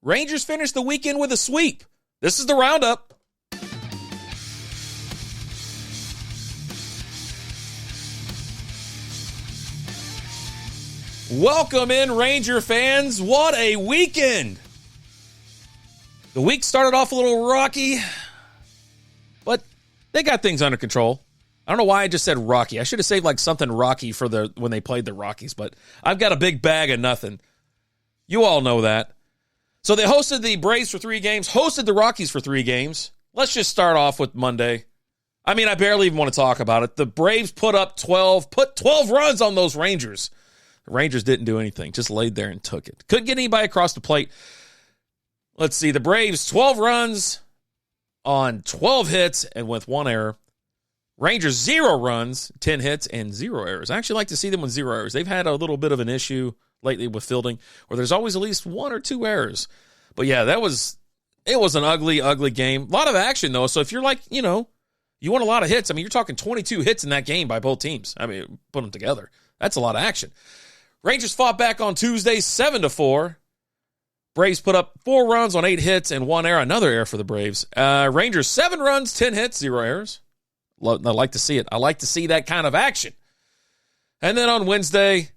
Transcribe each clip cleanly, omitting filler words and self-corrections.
Rangers finished the weekend with a sweep. This is the Roundup. Welcome in, Ranger fans. What a weekend. The week started off a little rocky, but they got things under control. I don't know why I just said rocky. I should have saved like something rocky for when they played the Rockies, but I've got a big bag of nothing. You all know that. So they hosted the Braves for 3 games, hosted the Rockies for 3 games. Let's just start off with Monday. I mean, I barely even want to talk about it. The Braves put 12 runs on those Rangers. The Rangers didn't do anything, just laid there and took it. Couldn't get anybody across the plate. Let's see, the Braves, 12 runs on 12 hits and with 1 error. Rangers, 0 runs, 10 hits, and 0 errors. I actually like to see them with 0 errors. They've had a little bit of an issue lately with fielding, where there's always at least 1 or 2 errors. But yeah, it was an ugly, ugly game. A lot of action, though. So if you're like, you want a lot of hits. I mean, you're talking 22 hits in that game by both teams. I mean, put them together. That's a lot of action. Rangers fought back on Tuesday, 7-4. Braves put up 4 runs on 8 hits and 1 error. Another error for the Braves. Rangers, 7 runs, 10 hits, 0 errors. I like to see it. I like to see that kind of action. And then on Wednesday,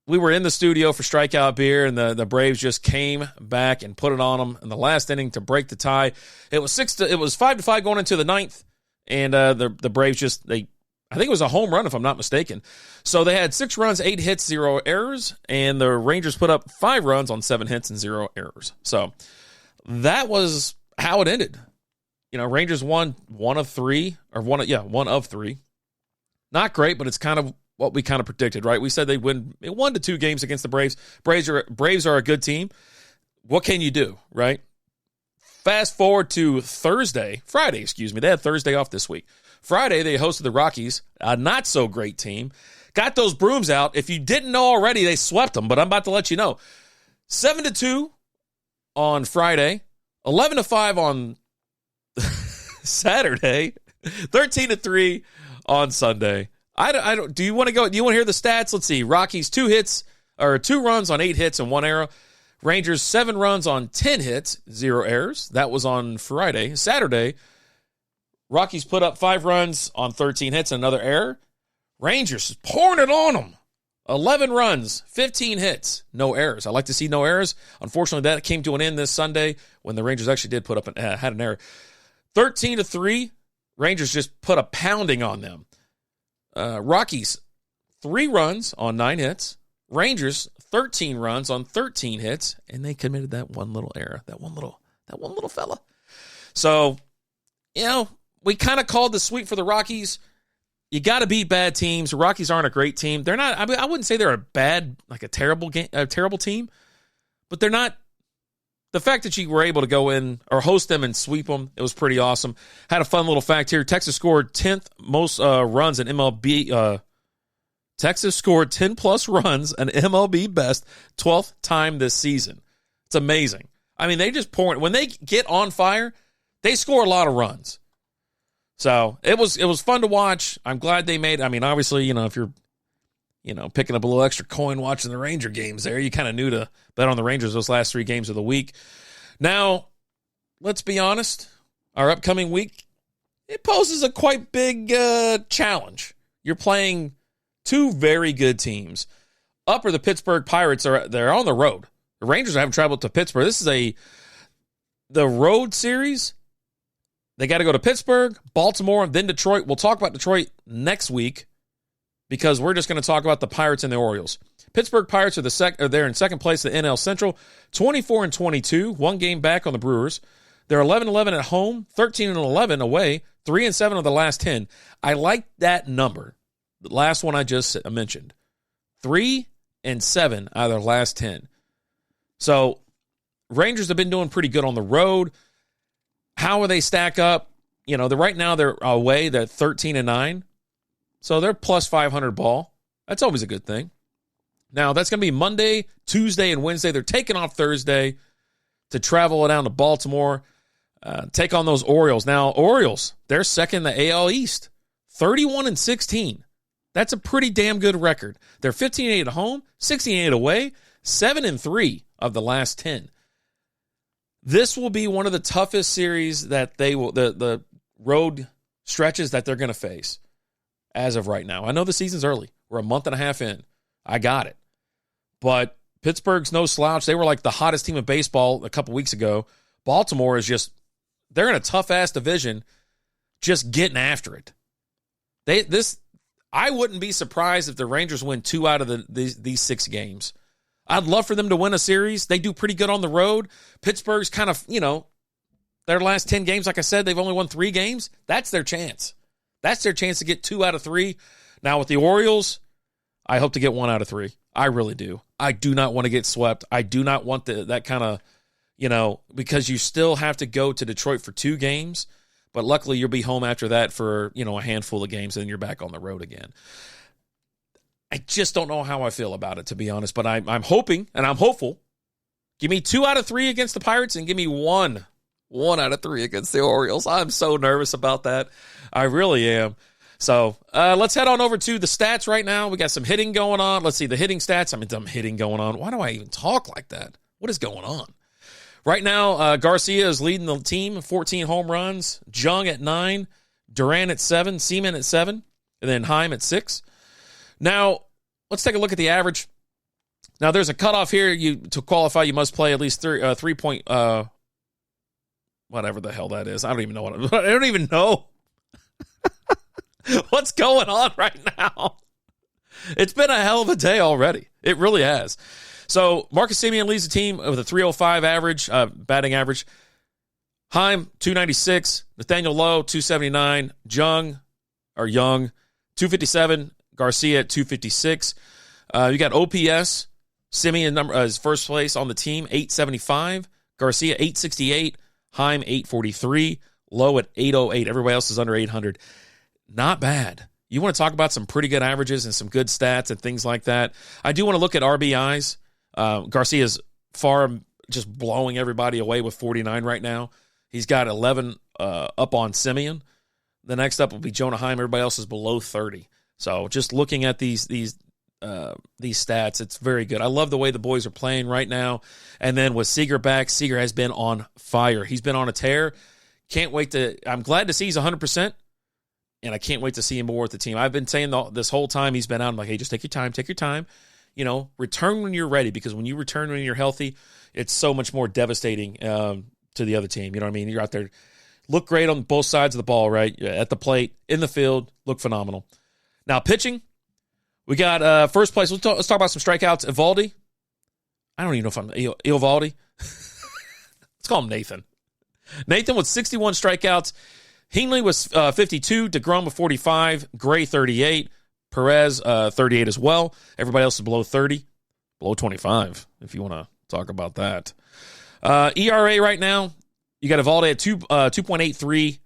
we were in the studio for Strikeout Beer, and the Braves just came back and put it on them in the last inning to break the tie. It was 5-5 going into the 9th, and the Braves I think it was a home run if I'm not mistaken. So they had 6 runs, 8 hits, 0 errors, and the Rangers put up 5 runs on 7 hits and 0 errors. So that was how it ended. Rangers won one of three. Not great, but it's kind of what we kind of predicted, right? We said they'd win 1 to 2 games against the Braves. Braves are a good team. What can you do, right? Fast forward to Friday. They had Thursday off this week. Friday, they hosted the Rockies, a not-so-great team. Got those brooms out. If you didn't know already, they swept them, but I'm about to let you know. 7-2 on Friday, 11-5 on Saturday, 13-3 on Sunday. I don't. Do you want to go? Do you want to hear the stats? Let's see. Rockies 2 runs on 8 hits and 1 error. Rangers 7 runs on 10 hits, 0 errors. That was on Friday. Saturday, Rockies put up 5 runs on 13 hits and another error. Rangers pouring it on them. 11 runs, 15 hits, no errors. I like to see no errors. Unfortunately, that came to an end this Sunday when the Rangers actually did had an error. 13-3, Rangers just put a pounding on them. Rockies, 3 runs on 9 hits. Rangers, 13 runs on 13 hits, and they committed that one little error, that one little fella. So, we kind of called the sweep for the Rockies. You got to beat bad teams. The Rockies aren't a great team. They're not. I mean, I wouldn't say they're a terrible team, but they're not. The fact that you were able to go in or host them and sweep them, it was pretty awesome. Had a fun little fact here. Texas scored 10th most runs in MLB. Texas scored 10-plus runs, an MLB best, 12th time this season. It's amazing. I mean, they just pour it. When they get on fire, they score a lot of runs. So it was fun to watch. I'm glad they made. I mean, obviously, if you're, picking up a little extra coin watching the Ranger games there, you kind of knew to bet on the Rangers those last 3 games of the week. Now, let's be honest. Our upcoming week, it poses a quite big challenge. You're playing 2 very good teams. Up are the Pittsburgh Pirates. They're on the road. The Rangers haven't traveled to Pittsburgh. This is the road series. They got to go to Pittsburgh, Baltimore, then Detroit. We'll talk about Detroit next week because we're just going to talk about the Pirates and the Orioles. Pittsburgh Pirates are they're in second place in the NL Central, 24-22, 1 game back on the Brewers. They're 11-11 at home, 13-11 away, 3-7 of the last 10. I like that number. The last one I just mentioned. 3-7 out of their last 10. So Rangers have been doing pretty good on the road. How will they stack up? Right now they're away. They're 13-9. So they're plus 500 ball. That's always a good thing. Now, that's going to be Monday, Tuesday, and Wednesday. They're taking off Thursday to travel down to Baltimore, take on those Orioles. Now, Orioles, they're second in the AL East, 31-16. That's a pretty damn good record. They're 15-8 at home, 16-8 away, 7-3 of the last 10. This will be one of the toughest series that they will, the road stretches that they're going to face as of right now. I know the season's early. We're a month and a half in. I got it. But Pittsburgh's no slouch. They were like the hottest team in baseball a couple weeks ago. Baltimore is just, they're in a tough-ass division just getting after it. I wouldn't be surprised if the Rangers win 2 out of these 6 games. I'd love for them to win a series. They do pretty good on the road. Pittsburgh's kind of, their last 10 games, like I said, they've only won 3 games. That's their chance. That's their chance to get 2 out of 3. Now with the Orioles, I hope to get 1 out of 3. I really do. I do not want to get swept. I do not want that kind of, because you still have to go to Detroit for 2 games. But luckily you'll be home after that for, a handful of games, and then you're back on the road again. I just don't know how I feel about it, to be honest. But I'm hoping, and I'm hopeful. Give me 2 out of 3 against the Pirates, and give me 1 out of 3 against the Orioles. I'm so nervous about that. I really am. So let's head on over to the stats right now. We got some hitting going on. Let's see the hitting stats. Some hitting going on. Why do I even talk like that? What is going on? Right now, Garcia is leading the team, 14 home runs. Jung at 9, Duran at 7, Seaman at 7, and then Heim at 6. Now, let's take a look at the average. Now, there's a cutoff here. To qualify, you must play at least 3 point, whatever the hell that is. I don't even know I don't even know what's going on right now. It's been a hell of a day already. It really has. So Marcus Semien leads the team with a 305 average, batting average. Heim, 296. Nathaniel Lowe, 279. Young, 257. Garcia at 256. You got OPS. Semien is first place on the team, 875. Garcia, 868. Heim, 843. Lowe at 808. Everybody else is under 800. Not bad. You want to talk about some pretty good averages and some good stats and things like that. I do want to look at RBIs. Garcia is far just blowing everybody away with 49 right now. He's got 11 up on Semien. The next up will be Jonah Heim. Everybody else is below 30. So just looking at these stats, it's very good. I love the way the boys are playing right now. And then with Seager back, Seager has been on fire. He's been on a tear. I'm glad to see he's 100%. And I can't wait to see him more with the team. I've been saying this whole time he's been out. I'm like, hey, just take your time. Return when you're ready, because when you return when you're healthy, it's so much more devastating to the other team. You know what I mean? You're out there, look great on both sides of the ball, right? At the plate, in the field, look phenomenal. Now, pitching, we got first place. Let's talk about some strikeouts. Evaldi. I don't even know if I'm Evaldi. Let's call him Nathan. Nathan with 61 strikeouts. Heenley was 52, DeGrom with 45, Gray 38, Perez 38 as well. Everybody else is below 30, below 25, if you want to talk about that. ERA right now, you got Evaldi at 2.83,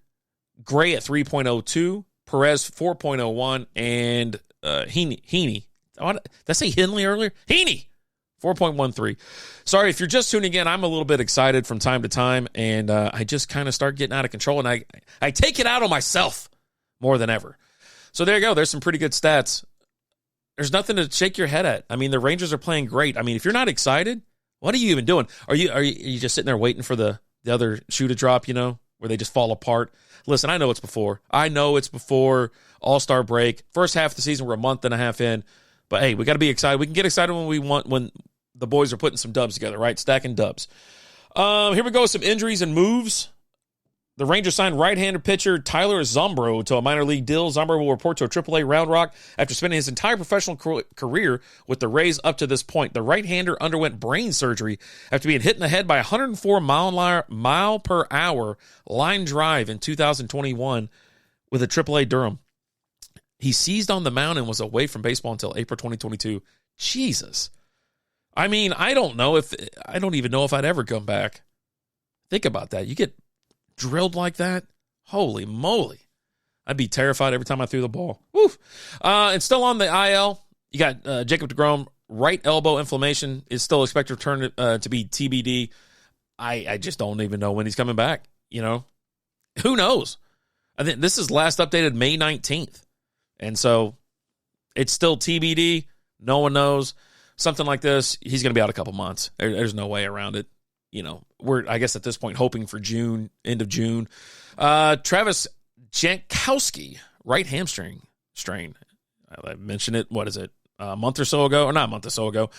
Gray at 3.02, Perez 4.01, and Heaney. Did I say Heenley earlier? Heaney, 4.13. Sorry, if you're just tuning in, I'm a little bit excited from time to time, and I just kind of start getting out of control, and I take it out on myself more than ever. So there you go. There's some pretty good stats. There's nothing to shake your head at. I mean, the Rangers are playing great. I mean, if you're not excited, what are you even doing? Are you just sitting there waiting for the other shoe to drop, where they just fall apart? Listen, I know it's before. All-Star break. First half of the season, we're a month and a half in. But, hey, we got to be excited. We can get excited when we want, when the boys are putting some dubs together, right? Stacking dubs. Here we go with some injuries and moves. The Rangers signed right-hander pitcher Tyler Zombro to a minor league deal. Zombro will report to a AAA Round Rock after spending his entire professional career with the Rays up to this point. The right-hander underwent brain surgery after being hit in the head by a 104 mile per hour line drive in 2021 with a AAA Durham. He seized on the mound and was away from baseball until April 2022. Jesus. I mean, I don't even know if I'd ever come back. Think about that. You get drilled like that? Holy moly. I'd be terrified every time I threw the ball. Woo. And still on the IL, you got Jacob deGrom. Right elbow inflammation is still expected to return to be TBD. I just don't even know when he's coming back. Who knows? I think this is last updated May 19th. And so it's still TBD. No one knows. Something like this, he's going to be out a couple months. There's no way around it. we're, I guess at this point, hoping for June, end of June. Travis Jankowski, right hamstring strain. I mentioned it, what is it, a month or so ago? Or not a month or so ago.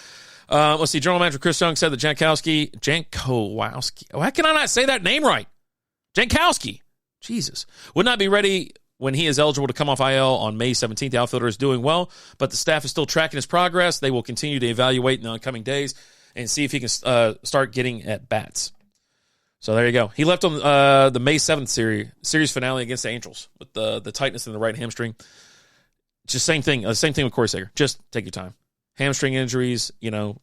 Let's see, General Manager Chris Young said that Jankowski, why can I not say that name right? Jankowski, Jesus, would not be ready when he is eligible to come off IL on May 17th. The outfielder is doing well, but the staff is still tracking his progress. They will continue to evaluate in the coming days and see if he can start getting at bats. So there you go. He left on the May 7th series finale against the Angels with the tightness in the right hamstring. Just same thing with Corey Seager. Just take your time. Hamstring injuries,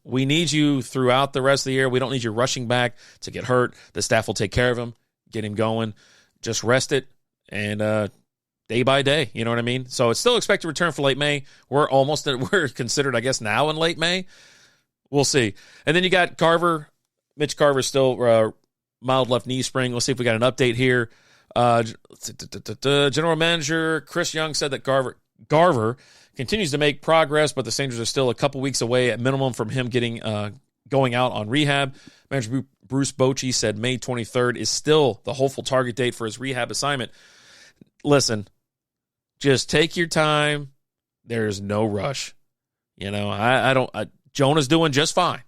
we need you throughout the rest of the year. We don't need you rushing back to get hurt. The staff will take care of him, get him going. Just rest it and day by day, you know what I mean? So it's still expected to return for late May. We're considered, I guess, now in late May. We'll see. And then you got Carver. Mitch Carver still mild left knee sprain. We'll see if we got an update here. General Manager Chris Young said that Garver continues to make progress, but the Rangers are still a couple weeks away at minimum from him going out on rehab. Manager Bruce Bochy said May 23rd is still the hopeful target date for his rehab assignment. Listen, just take your time. There's no rush. Jonah's doing just fine.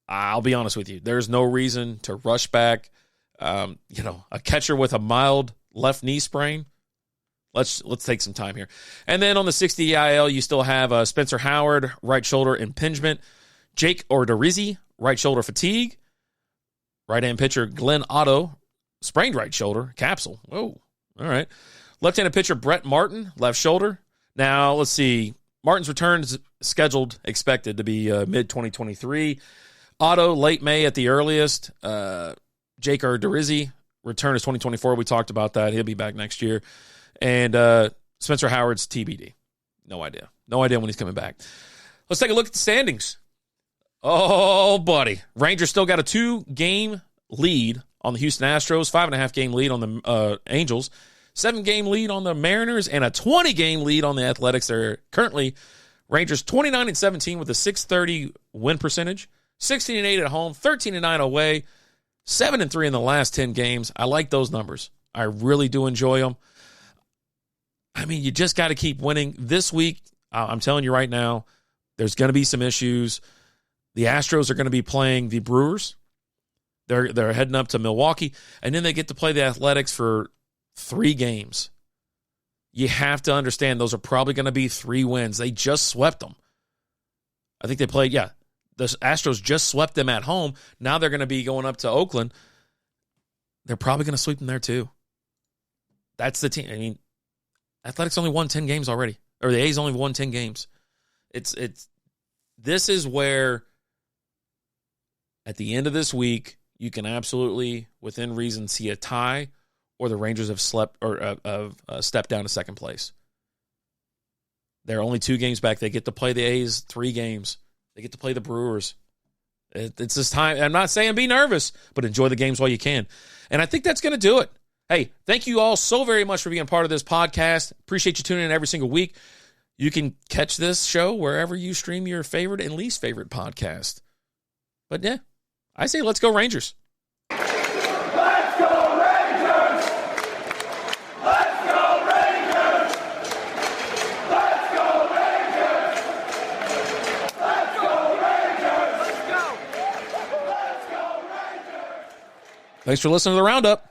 I'll be honest with you. There's no reason to rush back. A catcher with a mild left knee sprain. Let's take some time here. And then on the 60 IL, you still have Spencer Howard, right shoulder impingement. Jake Odorizzi, right shoulder fatigue. Right-hand pitcher Glenn Otto, sprained right shoulder, capsule. Whoa, all right. Left-handed pitcher Brett Martin, left shoulder. Now, let's see. Martin's return is expected to be mid-2023. Otto, late May at the earliest. Jake Odorizzi, return is 2024. We talked about that. He'll be back next year. And Spencer Howard's TBD. No idea. No idea when he's coming back. Let's take a look at the standings. Oh, buddy. Rangers still got a 2-game lead on the Houston Astros, 5.5-game lead on the Angels, 7-game lead on the Mariners, and a 20-game lead on the Athletics. They're currently Rangers 29-17 with a .630 win percentage, 16-8 at home, 13-9 away, 7-3 in the last 10 games. I like those numbers. I really do enjoy them. I mean, you just got to keep winning. This week, I'm telling you right now, there's going to be some issues. The Astros are going to be playing the Brewers. They're heading up to Milwaukee, and then they get to play the Athletics for 3 games. You have to understand those are probably going to be 3 wins. They just swept them. I think they played, the Astros just swept them at home. Now they're going to be going up to Oakland. They're probably going to sweep them there too. That's the team. I mean, Athletics only won 10 games already, or the A's only won 10 games. This is where at the end of this week, you can absolutely, within reason, see a tie, or the Rangers have stepped down to second place. They're only 2 games back. They get to play the A's 3 games. They get to play the Brewers. It's this time. I'm not saying be nervous, but enjoy the games while you can. And I think that's going to do it. Hey, thank you all so very much for being part of this podcast. Appreciate you tuning in every single week. You can catch this show wherever you stream your favorite and least favorite podcast. But yeah, I say let's go Rangers. Let's go Rangers! Let's go Rangers! Let's go Rangers! Let's go Rangers! Let's go! Let's go Rangers! Thanks for listening to the Roundup.